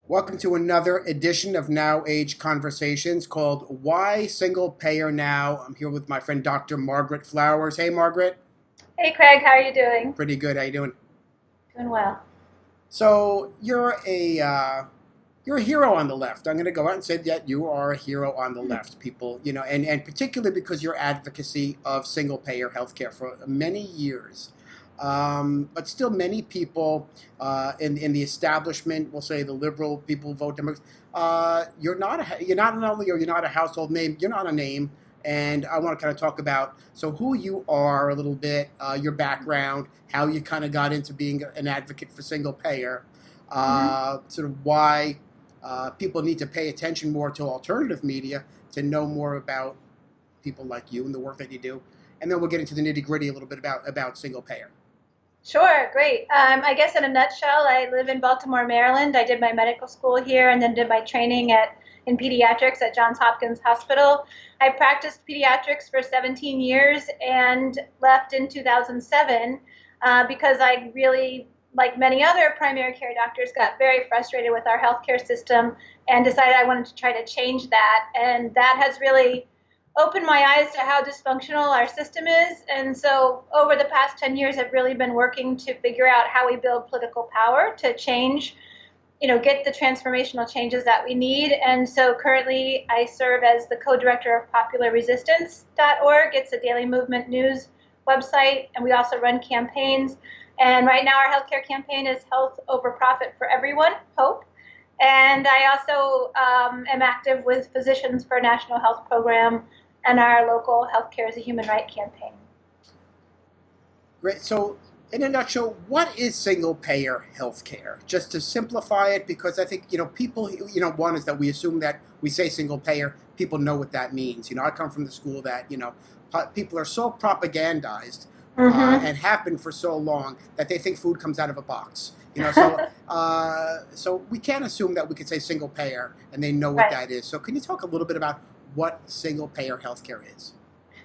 Welcome to another edition of Now Age Conversations called Why Single Payer Now. I'm here with my friend Dr. Margaret Flowers. Hey, Margaret. Hey Craig, how are you doing? Pretty good. How you doing? Doing well. So you're a hero on the left. I'm going to go out and say that you are a hero on the left, people. And particularly because your advocacy of single payer healthcare for many years. But still, many people in the establishment, we'll say the liberal people vote Democrats. You're not only you're not a household name, you're not a name. And I want to kind of talk about who you are a little bit, your background, how you kind of got into being an advocate for single payer, hmm sort of why people need to pay attention more to alternative media to know more about people like you and the work that you do. And then we'll get into the nitty gritty a little bit about single payer. Sure, great. I guess in a nutshell, I live in Baltimore, Maryland. I did my medical school here and then did my training in pediatrics at Johns Hopkins Hospital. I practiced pediatrics for 17 years and left in 2007 because I really, like many other primary care doctors, got very frustrated with our healthcare system and decided I wanted to try to change that. And that has really opened my eyes to how dysfunctional our system is. And so over the past 10 years, I've really been working to figure out how we build political power to change, get the transformational changes that we need. And so currently I serve as the co-director of popularresistance.org. It's a daily movement news website, and we also run campaigns. And right now our healthcare campaign is Health Over Profit for Everyone, HOPE. And I also am active with Physicians for a National Health Program and our local Healthcare is a Human Right campaign. Great. So, in a nutshell, what is single payer healthcare? Just to simplify it, because I think people. One is that we assume that we say single payer, people know what that means. I come from the school that people are so propagandized Mm-hmm. and have been for so long that they think food comes out of a box. So we can't assume that we could say single payer and they know what Right. that is. So can you talk a little bit about what single payer healthcare is?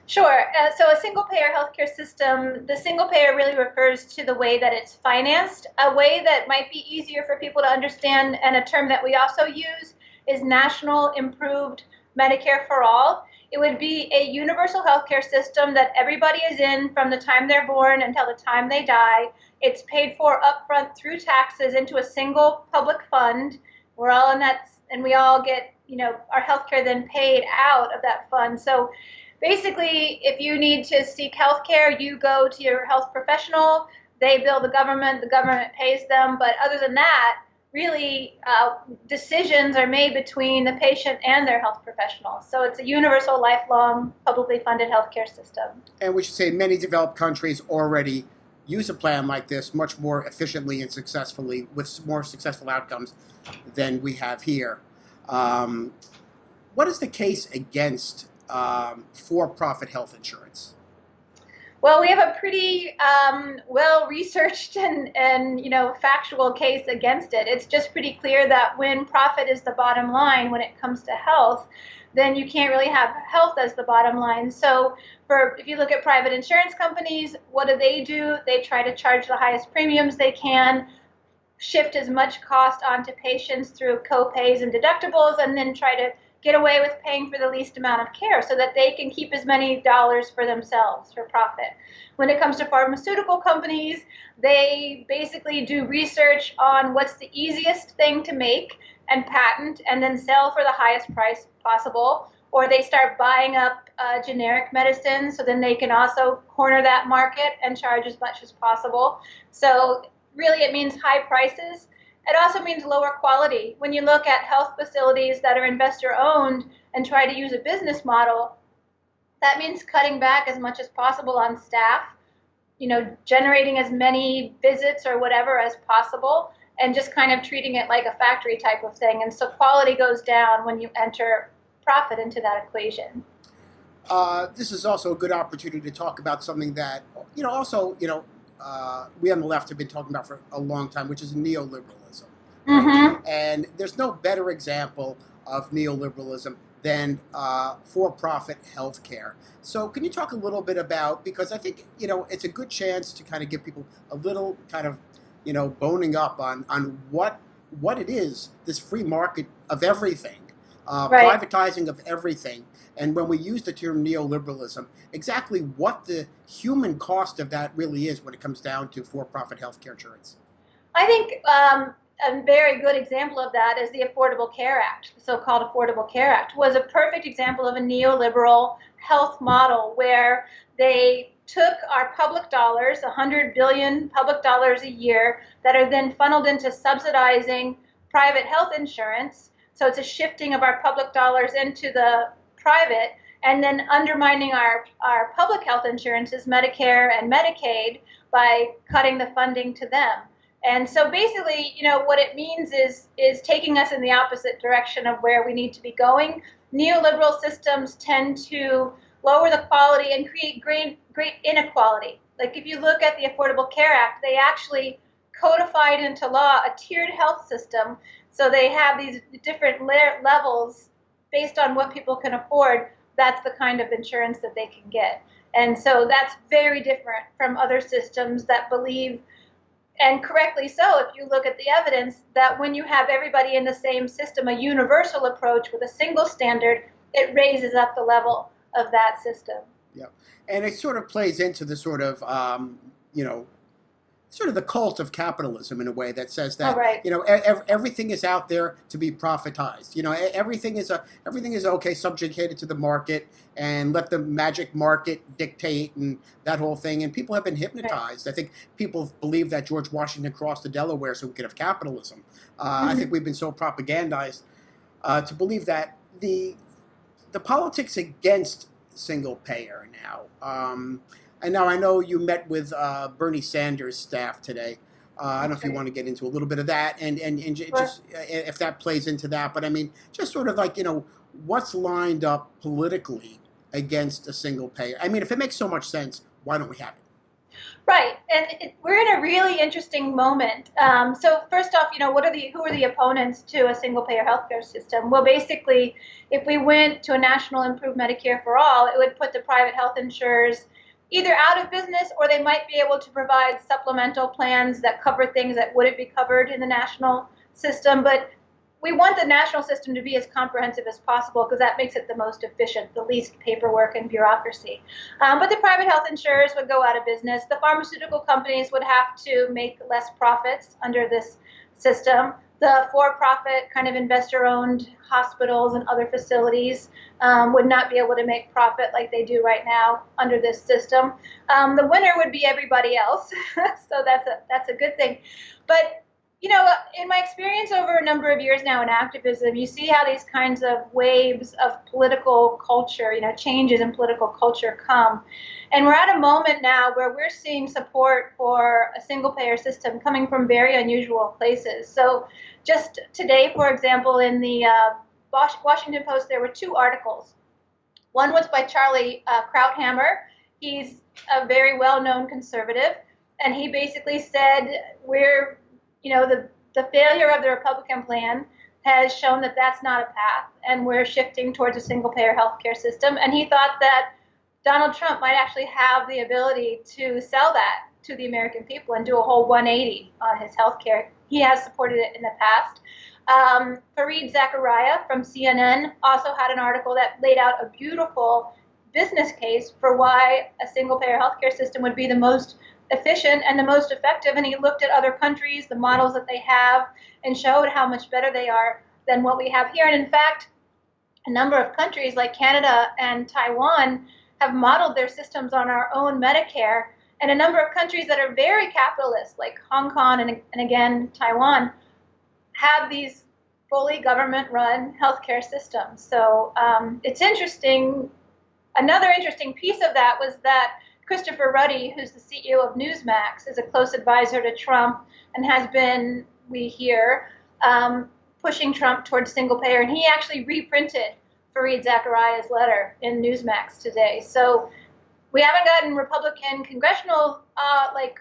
Sure. So a single payer healthcare system, the single payer really refers to the way that it's financed. A way that might be easier for people to understand, and a term that we also use, is National Improved Medicare for All. It would be a universal healthcare system that everybody is in from the time they're born until the time they die. It's paid for upfront through taxes into a single public fund. We're all in that, and we all get, our healthcare then paid out of that fund. So basically, if you need to seek health care, you go to your health professional, they bill the government pays them. But other than that, really, decisions are made between the patient and their health professional. So it's a universal, lifelong, publicly funded healthcare system. And we should say many developed countries already use a plan like this much more efficiently and successfully with more successful outcomes than we have here. Um, what is the case against for-profit health insurance? Well, we have a pretty well-researched and factual case against it. It's just pretty clear that when profit is the bottom line when it comes to health, then you can't really have health as the bottom line. So if you look at private insurance companies, what do? They try to charge the highest premiums they can, shift as much cost onto patients through co-pays and deductibles, and then try to get away with paying for the least amount of care so that they can keep as many dollars for themselves for profit. When it comes to pharmaceutical companies, they basically do research on what's the easiest thing to make and patent and then sell for the highest price possible. Or they start buying up generic medicine so then they can also corner that market and charge as much as possible. So really it means high prices. It also means lower quality. When you look at health facilities that are investor owned and try to use a business model, that means cutting back as much as possible on staff, generating as many visits or whatever as possible, and just kind of treating it like a factory type of thing. And so quality goes down when you enter profit into that equation. This is also a good opportunity to talk about something that, we on the left have been talking about for a long time, which is neoliberalism, right? Mm-hmm. And there's no better example of neoliberalism than for-profit healthcare. So can you talk a little bit about, because I think, it's a good chance to kind of give people a little kind of, boning up on what what it is, this free market of everything, Right. privatizing of everything. And when we use the term neoliberalism, exactly what the human cost of that really is when it comes down to for-profit healthcare insurance. I think a very good example of that is the Affordable Care Act. The so-called Affordable Care Act was a perfect example of a neoliberal health model where they took our public dollars, 100 billion public dollars a year, that are then funneled into subsidizing private health insurance. So it's a shifting of our public dollars into the private, and then undermining our public health insurances, Medicare and Medicaid, by cutting the funding to them. And so basically, what it means is taking us in the opposite direction of where we need to be going. Neoliberal systems tend to lower the quality and create great inequality. Like if you look at the Affordable Care Act, they actually codified into law a tiered health system. So they have these different levels based on what people can afford. That's the kind of insurance that they can get. And so that's very different from other systems that believe, and correctly so, if you look at the evidence, that when you have everybody in the same system, a universal approach with a single standard, it raises up the level of that system. Yeah, and it sort of plays into the sort of you know sort of the cult of capitalism in a way that says All that right. everything is out there to be profitized. Everything is okay, subjugated to the market, and let the magic market dictate and that whole thing. And people have been Right. hypnotized. I think people believe that George Washington crossed the Delaware so we could have capitalism. I think Mm-hmm. we've been so propagandized to believe that the politics against single payer now. And now I know you met with Bernie Sanders' staff today. I don't know That's if you right. want to get into a little bit of that, and Sure. just if that plays into that. But I mean, just sort of like what's lined up politically against a single payer. I mean, if it makes so much sense, why don't we have it? Right, and we're in a really interesting moment. So first off, who are the opponents to a single-payer healthcare system? Well, basically, if we went to a national improved Medicare for all, it would put the private health insurers either out of business, or they might be able to provide supplemental plans that cover things that wouldn't be covered in the national system. But we want the national system to be as comprehensive as possible because that makes it the most efficient, the least paperwork and bureaucracy. But the private health insurers would go out of business. The pharmaceutical companies would have to make less profits under this system. The for-profit kind of investor-owned hospitals and other facilities would not be able to make profit like they do right now under this system. The winner would be everybody else, so that's a good thing. But in my experience over a number of years now in activism, you see how these kinds of waves of political culture, changes in political culture come. And we're at a moment now where we're seeing support for a single payer system coming from very unusual places. So just today, for example, in the Washington Post, there were two articles. One was by Charlie Krauthammer. He's a very well-known conservative, and he basically said the failure of the Republican plan has shown that that's not a path, and we're shifting towards a single-payer healthcare system. And he thought that Donald Trump might actually have the ability to sell that to the American people and do a whole 180 on his healthcare. He has supported it in the past. Fareed Zakaria from CNN also had an article that laid out a beautiful business case for why a single-payer healthcare system would be the most efficient and the most effective. And he looked at other countries, the models that they have, and showed how much better they are than what we have here. And in fact, a number of countries like Canada and Taiwan have modeled their systems on our own Medicare. And a number of countries that are very capitalist, like Hong Kong and again, Taiwan, have these fully government-run healthcare systems. So it's interesting. Another interesting piece of that was that Christopher Ruddy, who's the CEO of Newsmax, is a close advisor to Trump and has been, we hear, pushing Trump towards single payer. And he actually reprinted Fareed Zakaria's letter in Newsmax today. So we haven't gotten Republican congressional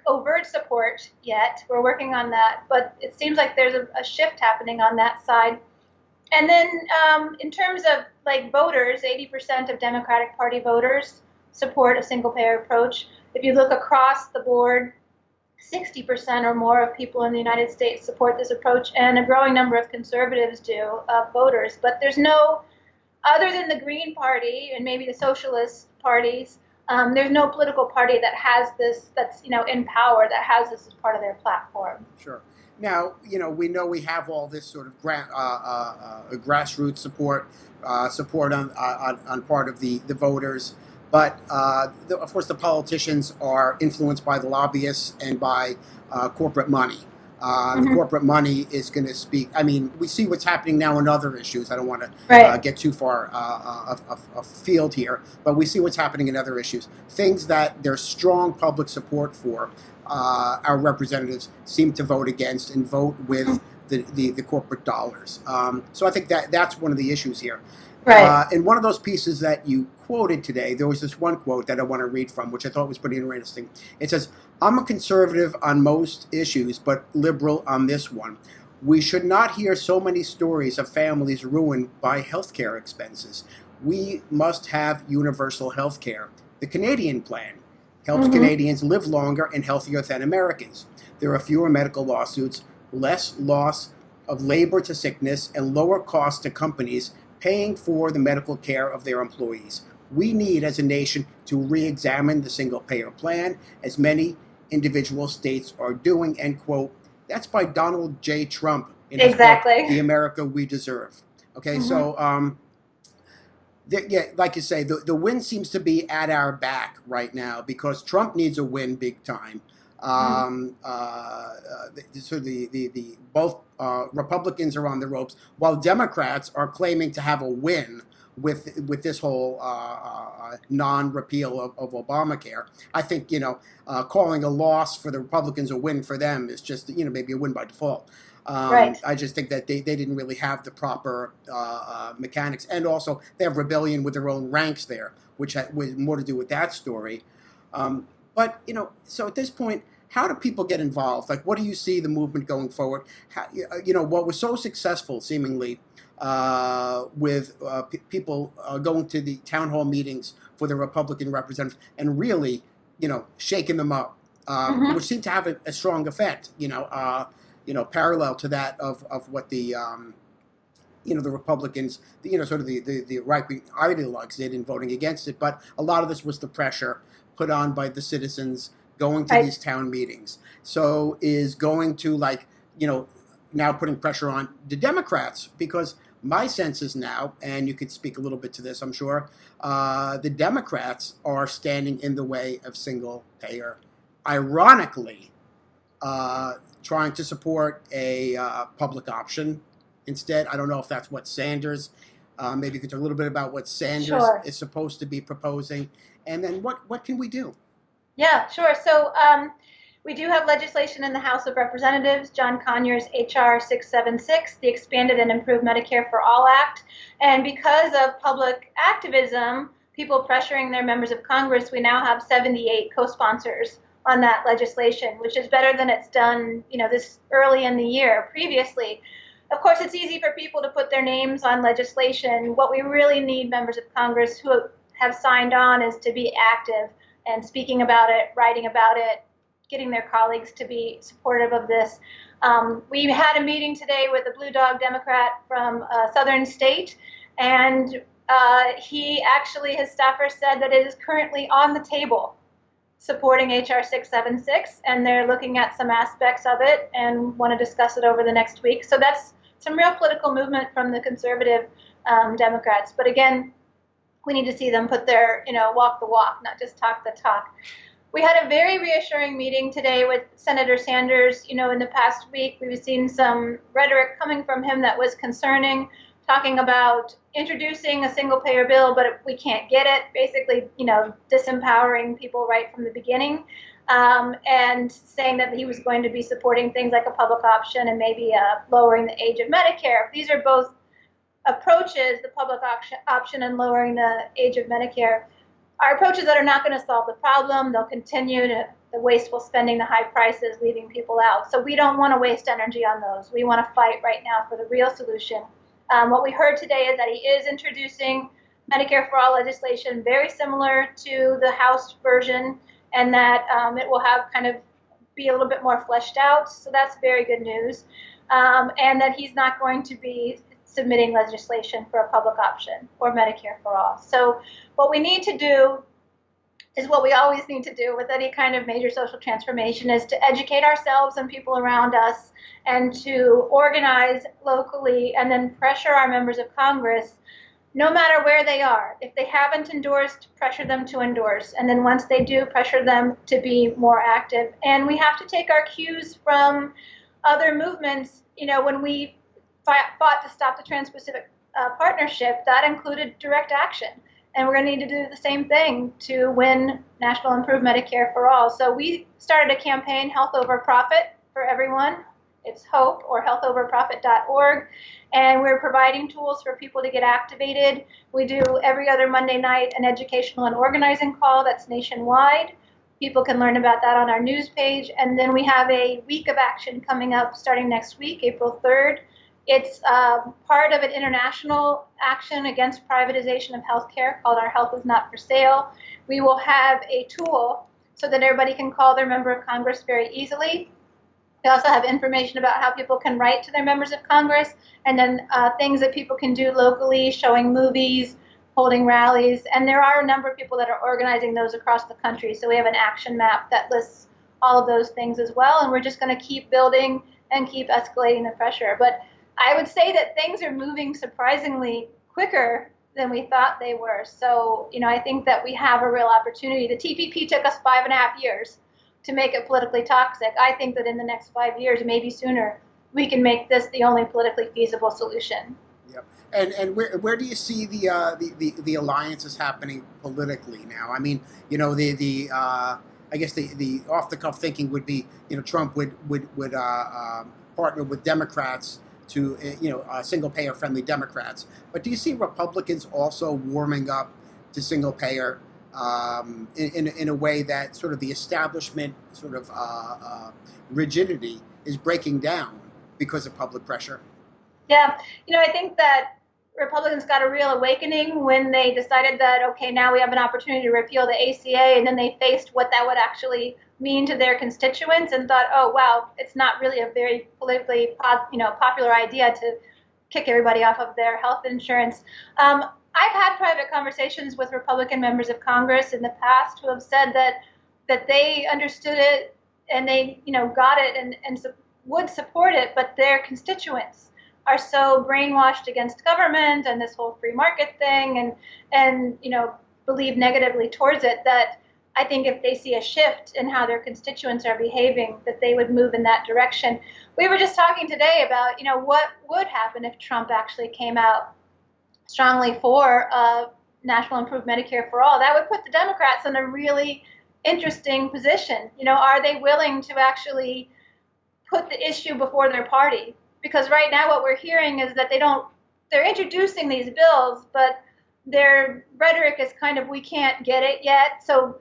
overt support yet. We're working on that, but it seems like there's a shift happening on that side. And then in terms of voters, 80% of Democratic Party voters support a single payer approach. If you look across the board, 60% or more of people in the United States support this approach, and a growing number of conservatives do, voters. But there's no, other than the Green Party and maybe the socialist parties, there's no political party that has this, that's, in power, that has this as part of their platform. Sure. Now, we know we have all this sort of grassroots support on part of the voters, but of course the politicians are influenced by the lobbyists and by corporate money. The corporate money is going to speak. I mean, we see what's happening now in other issues. I don't want to get too far afield here, but we see what's happening in other issues. Things that there's strong public support for, our representatives seem to vote against and vote with the corporate dollars. So I think that's one of the issues here. Right. And one of those pieces that you quoted today, there was this one quote that I want to read from, which I thought was pretty interesting. It says, "I'm a conservative on most issues, but liberal on this one. We should not hear so many stories of families ruined by healthcare expenses. We must have universal healthcare. The Canadian plan helps Canadians live longer and healthier than Americans. There are fewer medical lawsuits, less loss of labor to sickness, and lower costs to companies paying for the medical care of their employees. We need, as a nation, to re-examine the single-payer plan, as many individual states are doing," end quote. That's by Donald J. Trump in his book, The America We Deserve. Okay, so, like you say, the wind seems to be at our back right now because Trump needs a win big time. So both Republicans are on the ropes, while Democrats are claiming to have a win with this whole non-repeal of Obamacare. I think calling a loss for the Republicans a win for them is just maybe a win by default. I just think that they didn't really have the proper mechanics, and also they have rebellion with their own ranks there, which had more to do with that story. But, so at this point, how do people get involved? Like, what do you see the movement going forward? How, what was so successful, seemingly, with people going to the town hall meetings for the Republican representatives and really, shaking them up, which seemed to have a strong effect, parallel to that of what the the Republicans, sort of the right-wing ideologues did in voting against it. But a lot of this was the pressure put on by the citizens going to these town meetings. So is going to now putting pressure on the Democrats, because my sense is now, and you could speak a little bit to this, I'm sure, the Democrats are standing in the way of single payer, ironically, trying to support a public option instead. I don't know if that's what Sanders, maybe you could talk a little bit about what Sanders is supposed to be proposing, and then what can we do? Yeah, sure. So we do have legislation in the House of Representatives, John Conyers' H.R. 676, the Expanded and Improved Medicare for All Act. And because of public activism, people pressuring their members of Congress, we now have 78 co-sponsors on that legislation, which is better than it's done, this early in the year previously. Of course, it's easy for people to put their names on legislation. What we really need members of Congress who have signed on is to be active and speaking about it, writing about it, getting their colleagues to be supportive of this. We had a meeting today with a Blue Dog Democrat from a southern state, and his staffer said that it is currently on the table supporting H.R. 676, and they're looking at some aspects of it and want to discuss it over the next week. So that's some real political movement from the conservative Democrats. But again, we need to see them put their, walk the walk, not just talk the talk. We had a very reassuring meeting today with Senator Sanders. In the past week, we've seen some rhetoric coming from him that was concerning, talking about introducing a single-payer bill, but we can't get it, basically, disempowering people right from the beginning, and saying that he was going to be supporting things like a public option and maybe lowering the age of Medicare. These are both approaches, the public option and lowering the age of Medicare, are approaches that are not going to solve the problem. They'll continue the wasteful spending, the high prices, leaving people out. So we don't want to waste energy on those. We want to fight right now for the real solution. What we heard today is that he is introducing Medicare for All legislation very similar to the House version, and that it will have be a little bit more fleshed out. So that's very good news. And that he's not going to be submitting legislation for a public option or Medicare for all. So what we need to do is what we always need to do with any kind of major social transformation, is to educate ourselves and people around us, and to organize locally and then pressure our members of Congress, no matter where they are. If they haven't endorsed, pressure them to endorse. And then once they do, pressure them to be more active. And we have to take our cues from other movements. When we fought to stop the Trans-Pacific Partnership, that included direct action. And we're going to need to do the same thing to win National Improved Medicare for All. So we started a campaign, Health Over Profit, for everyone. It's HOPE, or healthoverprofit.org. And we're providing tools for people to get activated. We do every other Monday night an educational and organizing call that's nationwide. People can learn about that on our news page. And then we have a week of action coming up starting next week, April 3rd. It's part of an international action against privatization of healthcare called Our Health Is Not for Sale. We will have a tool so that everybody can call their member of Congress very easily. We also have information about how people can write to their members of Congress, and then things that people can do locally, showing movies, holding rallies. And there are a number of people that are organizing those across the country. So we have an action map that lists all of those things as well. And we're just going to keep building and keep escalating the pressure. But I would say that things are moving surprisingly quicker than we thought they were. So, I think that we have a real opportunity. The TPP took us 5.5 years to make it politically toxic. I think that in the next 5 years, maybe sooner, we can make this the only politically feasible solution. Yep. And where do you see the alliances happening politically now? I mean, I guess the off the cuff thinking would be, Trump would partner with Democrats to single payer friendly Democrats. But do you see Republicans also warming up to single payer in a way that sort of the establishment sort of rigidity is breaking down because of public pressure? Yeah, I think that Republicans got a real awakening when they decided that, okay, now we have an opportunity to repeal the ACA, and then they faced what that would actually mean to their constituents and thought, oh, wow, it's not really a very politically popular idea to kick everybody off of their health insurance. I've had private conversations with Republican members of Congress in the past who have said that they understood it and they got it and would support it, but their constituents are so brainwashed against government and this whole free market thing and believe negatively towards it, that I think if they see a shift in how their constituents are behaving, that they would move in that direction. We were just talking today about, what would happen if Trump actually came out strongly for National Improved Medicare for All. That would put the Democrats in a really interesting position. Are they willing to actually put the issue before their party? Because right now what we're hearing is that they're introducing these bills, but their rhetoric is kind of, we can't get it yet. So,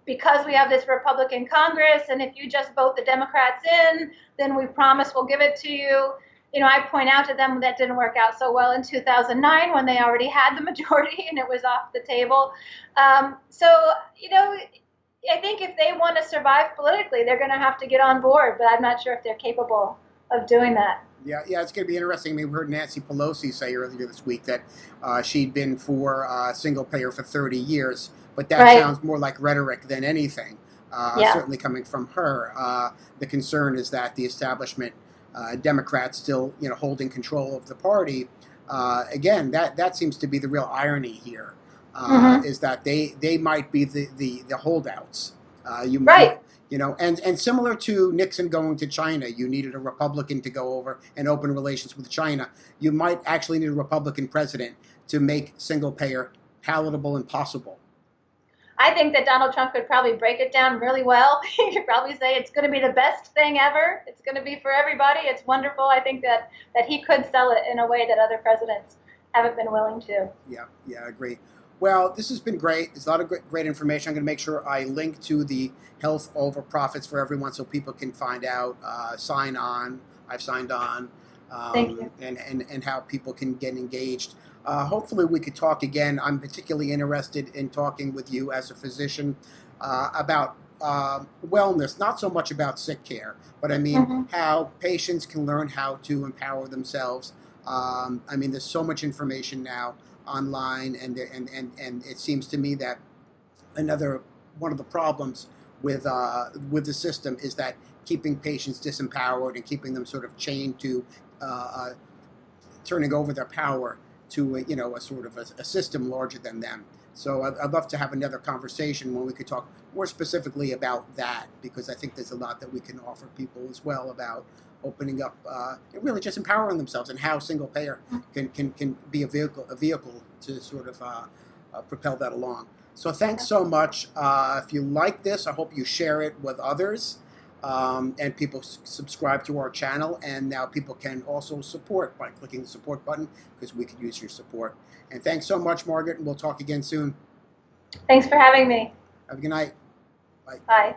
because we have this Republican Congress, and if you just vote the Democrats in, then we promise we'll give it to you. I point out to them that didn't work out so well in 2009 when they already had the majority and it was off the table. So, I think if they want to survive politically, they're going to have to get on board, but I'm not sure if they're capable of doing that. Yeah, it's going to be interesting. I mean, we heard Nancy Pelosi say earlier this week that she'd been for single payer for 30 years, but that sounds more like rhetoric than anything, certainly coming from her. The concern is that the establishment, Democrats still, holding control of the party. Again, that seems to be the real irony here, is that they might be the holdouts. And similar to Nixon going to China, you needed a Republican to go over and open relations with China. You might actually need a Republican president to make single payer palatable and possible. I think that Donald Trump could probably break it down really well. He could probably say it's going to be the best thing ever. It's going to be for everybody. It's wonderful. I think that he could sell it in a way that other presidents haven't been willing to. Yeah, I agree. Well, this has been great. There's a lot of great information. I'm going to make sure I link to the Health Over Profits for everyone so people can find out, sign on. I've signed on. Thank you. And how people can get engaged. Hopefully we could talk again. I'm particularly interested in talking with you as a physician about wellness, not so much about sick care, but I mean Mm-hmm. how patients can learn how to empower themselves. I mean, there's so much information now online, and it seems to me that another one of the problems with the system is that keeping patients disempowered and keeping them sort of chained to uh, turning over their power to a sort of a system larger than them. So I'd love to have another conversation when we could talk more specifically about that, because I think there's a lot that we can offer people as well about opening up and really just empowering themselves, and how single payer can be a vehicle to sort of propel that along. So thanks so much. If you like this, I hope you share it with others, and people subscribe to our channel. And now people can also support by clicking the support button, because we could use your support. And thanks so much, Margaret, and we'll talk again soon. Thanks for having me. Have a good night. Bye. Bye.